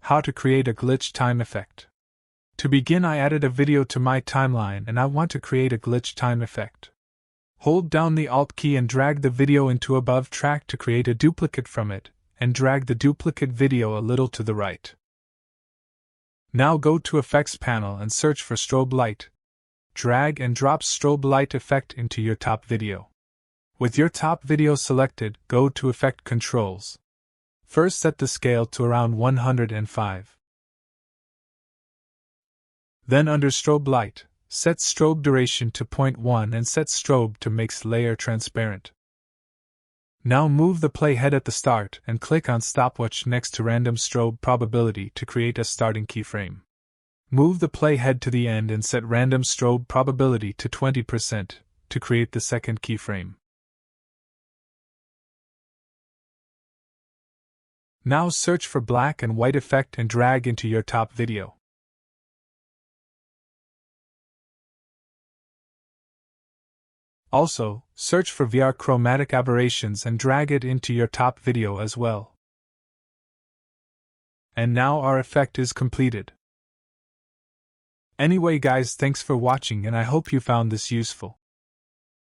How to create a glitch time effect. To begin, I added a video to my timeline and I want to create a glitch time effect. Hold down the Alt key and drag the video into above track to create a duplicate from it, and drag the duplicate video a little to the right. Now go to Effects panel and search for Strobe Light. Drag and drop Strobe Light effect into your top video. With your top video selected, go to Effect Controls. First set the scale to around 105. Then under Strobe Light, set strobe duration to 0.1 and set strobe to makes layer transparent. Now move the playhead at the start and click on stopwatch next to random strobe probability to create a starting keyframe. Move the playhead to the end and set random strobe probability to 20% to create the second keyframe. Now search for black and white effect and drag into your top video. Also, search for VR chromatic aberrations and drag it into your top video as well. And now our effect is completed. Anyway guys, thanks for watching and I hope you found this useful.